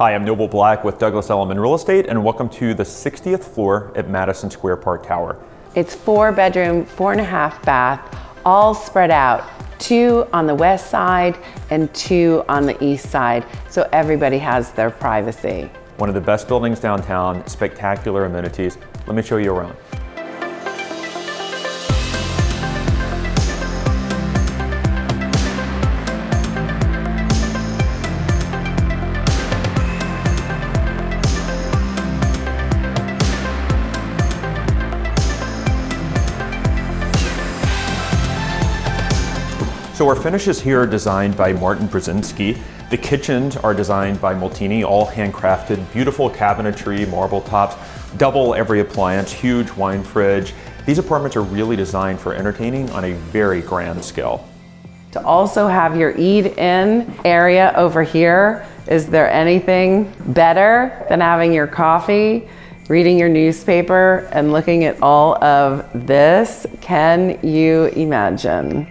Hi, I'm Noble Black with Douglas Elliman Real Estate, and welcome to the 60th floor at Madison Square Park Tower. It's 4-bedroom, 4.5 bath, all spread out. 2 on the west side and 2 on the east side, so everybody has their privacy. One of the best buildings downtown, spectacular amenities. Let me show you around. So our finishes here are designed by Martin Brzezinski. The kitchens are designed by Molteni, all handcrafted, beautiful cabinetry, marble tops, double every appliance, huge wine fridge. These apartments are really designed for entertaining on a very grand scale. To also have your eat-in area over here, is there anything better than having your coffee, reading your newspaper, and looking at all of this? Can you imagine?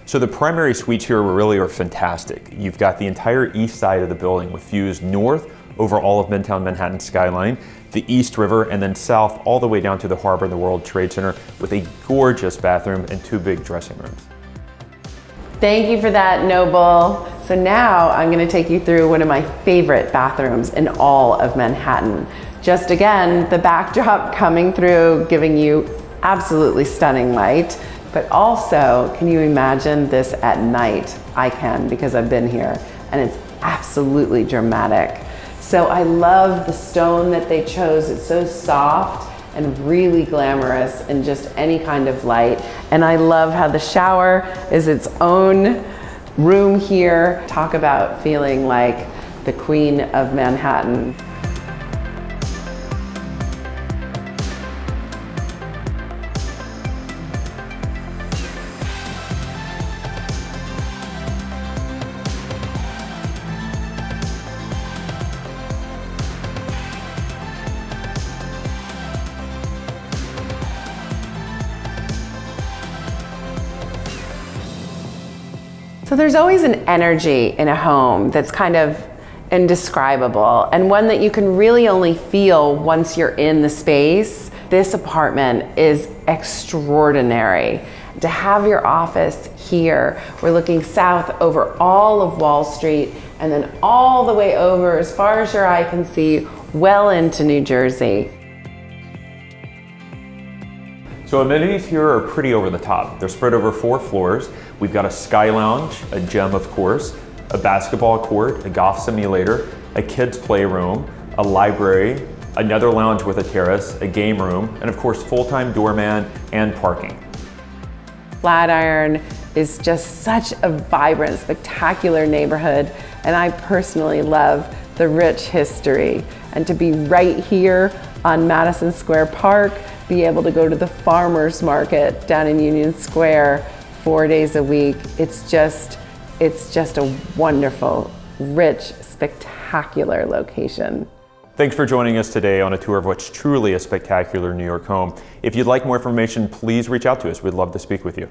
So the primary suites here really are fantastic. You've got the entire east side of the building with views north over all of Midtown Manhattan skyline, the East River, and then south all the way down to the harbor and the World Trade Center with a gorgeous bathroom and 2 big dressing rooms. Thank you for that, Noble. So now I'm going to take you through one of my favorite bathrooms in all of Manhattan. Just again, the backdrop coming through, giving you absolutely stunning light. But also, can you imagine this at night? I can, because I've been here, and it's absolutely dramatic. So I love the stone that they chose. It's so soft and really glamorous in just any kind of light. And I love how the shower is its own room here. Talk about feeling like the Queen of Manhattan. So there's always an energy in a home that's kind of indescribable, and one that you can really only feel once you're in the space. This apartment is extraordinary. To have your office here, we're looking south over all of Wall Street and then all the way over as far as your eye can see, well into New Jersey. So amenities here are pretty over the top. They're spread over 4 floors. We've got a sky lounge, a gym of course, a basketball court, a golf simulator, a kids playroom, a library, another lounge with a terrace, a game room, and of course full-time doorman and parking. Flatiron is just such a vibrant, spectacular neighborhood, and I personally love the rich history. And to be right here on Madison Square Park, be able to go to the farmers market down in Union Square 4 days a week. It's just a wonderful, rich, spectacular location. Thanks for joining us today on a tour of what's truly a spectacular New York home. If you'd like more information, please reach out to us. We'd love to speak with you.